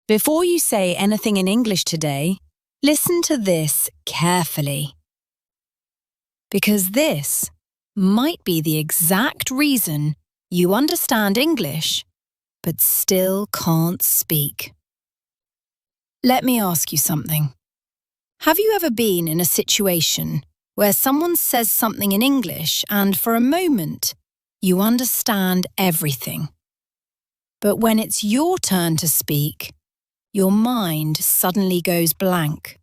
Before you say anything in English today, listen to this carefully. Because this might be the exact reason you understand English, but still can't speak. Let me ask you something. Have you ever been in a situation where someone says something in English and for a moment you understand everything? But when it's your turn to speak, your mind suddenly goes blank.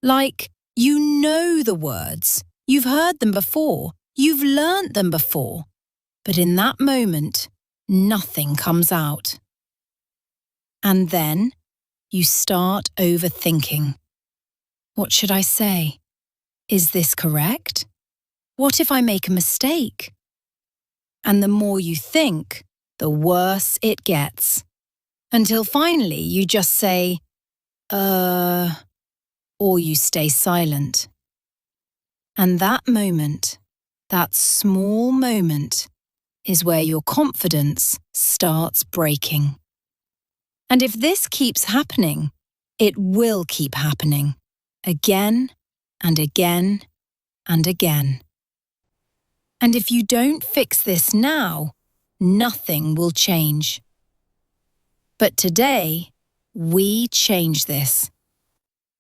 Like, you know the words, you've heard them before, you've learnt them before, but in that moment, nothing comes out. And then you start overthinking. What should I say? Is this correct? What if I make a mistake? And the more you think, the worse it gets. Until finally you just say, or you stay silent. And that moment, that small moment, is where your confidence starts breaking. And if this keeps happening, it will keep happening, again and again and again. And if you don't fix this now, nothing will change. But today, we change this.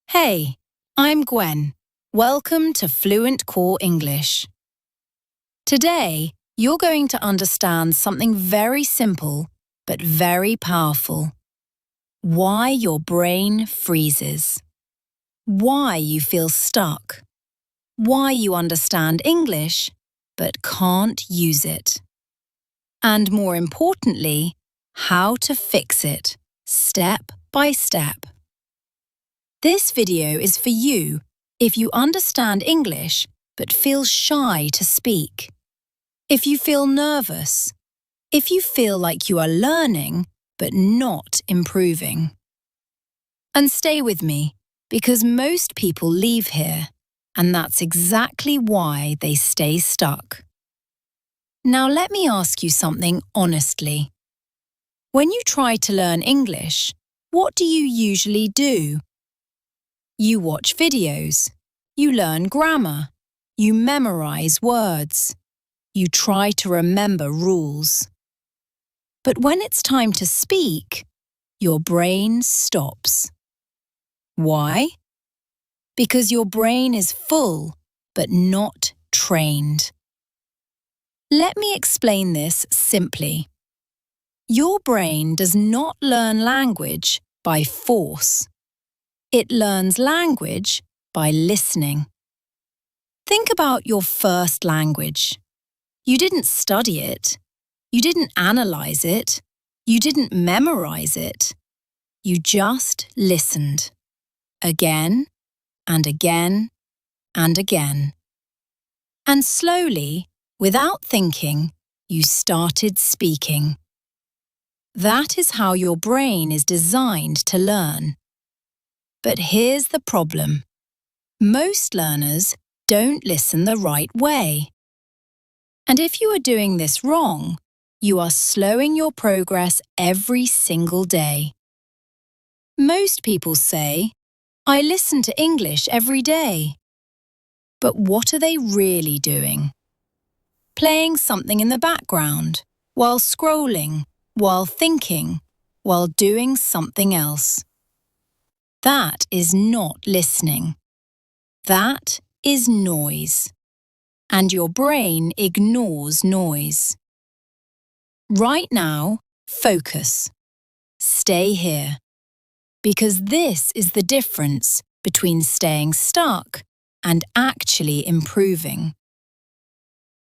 Hey, I'm Gwen. Welcome to Fluent Core English. Today, you're going to understand something very simple but very powerful. Why your brain freezes. Why you feel stuck. Why you understand English but can't use it. And more importantly, how to fix it, step by step. This video is for you if you understand English but feel shy to speak. If you feel nervous. If you feel like you are learning but not improving. And stay with me, because most people leave here, and that's exactly why they stay stuck. Now let me ask you something honestly. When you try to learn English, what do you usually do? You watch videos, you learn grammar, you memorize words, you try to remember rules. But when it's time to speak, your brain stops. Why? Because your brain is full, but not trained. Let me explain this simply. Your brain does not learn language by force. It learns language by listening. Think about your first language. You didn't study it. You didn't analyze it. You didn't memorize it. You just listened. Again and again and again. And slowly, without thinking, you started speaking. That is how your brain is designed to learn. But here's the problem. Most learners don't listen the right way. And if you are doing this wrong, you are slowing your progress every single day. Most people say, I listen to English every day. But what are they really doing? Playing something in the background, while scrolling, while thinking, while doing something else. That is not listening. That is noise. And your brain ignores noise. Right now, focus. Stay here. Because this is the difference between staying stuck and actually improving.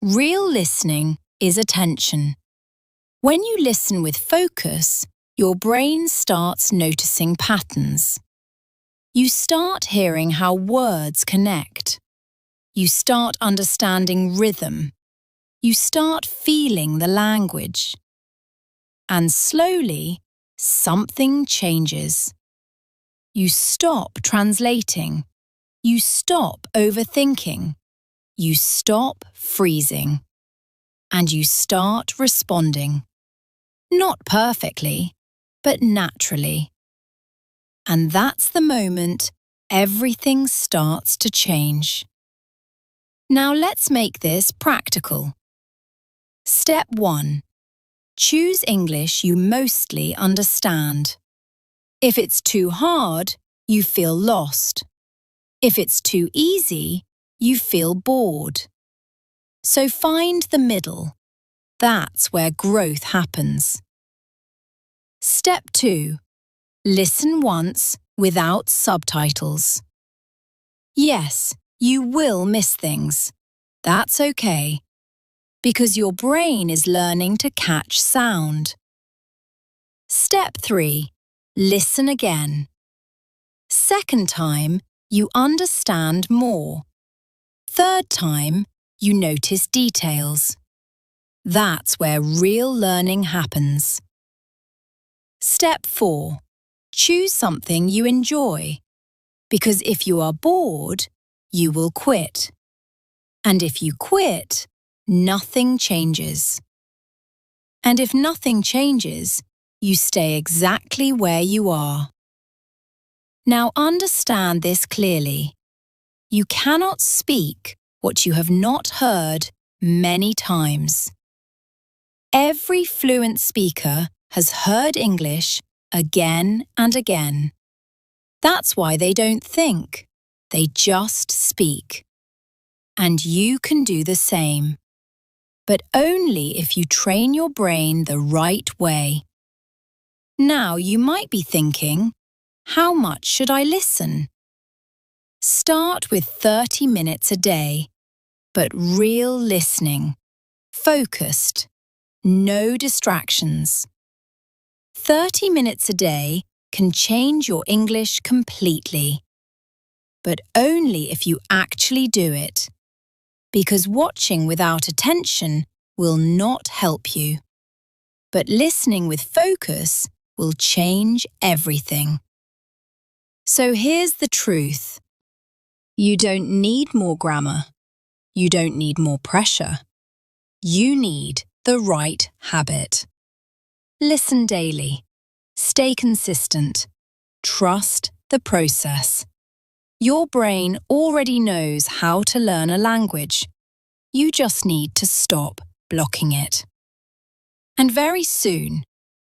Real listening is attention. When you listen with focus, your brain starts noticing patterns. You start hearing how words connect. You start understanding rhythm. You start feeling the language. And slowly, something changes. You stop translating. You stop overthinking. You stop freezing. And you start responding. Not perfectly, but naturally. And that's the moment everything starts to change. Now let's make this practical. Step 1. Choose English you mostly understand. If it's too hard, you feel lost. If it's too easy, you feel bored. So find the middle. That's where growth happens. Step 2. Listen once without subtitles. Yes, you will miss things. That's okay, because your brain is learning to catch sound. Step 3. Listen again. Second time, you understand more. Third time, you notice details. That's where real learning happens. Step 4. Choose something you enjoy, because if you are bored, you will quit. And if you quit, nothing changes. And if nothing changes, you stay exactly where you are. Now understand this clearly. You cannot speak what you have not heard many times. Every fluent speaker has heard English again and again. That's why they don't think, they just speak. And you can do the same, but only if you train your brain the right way. Now you might be thinking, how much should I listen? Start with 30 minutes a day, but real listening, focused, no distractions. 30 minutes a day can change your English completely, but only if you actually do it, because watching without attention will not help you. But listening with focus will change everything. So here's the truth. You don't need more grammar. You don't need more pressure. You need the right habit. Listen daily. Stay consistent. Trust the process. Your brain already knows how to learn a language. You just need to stop blocking it. And very soon,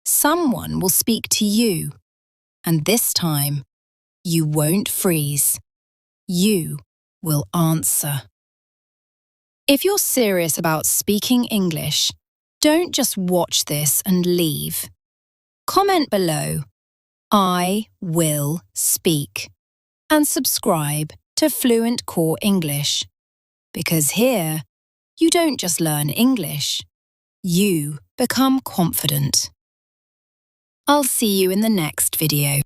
someone will speak to you. And this time, you won't freeze. You will answer. If you're serious about speaking English, don't just watch this and leave. Comment below, I will speak, and subscribe to Fluent Core English. Because here, you don't just learn English, you become confident. I'll see you in the next video.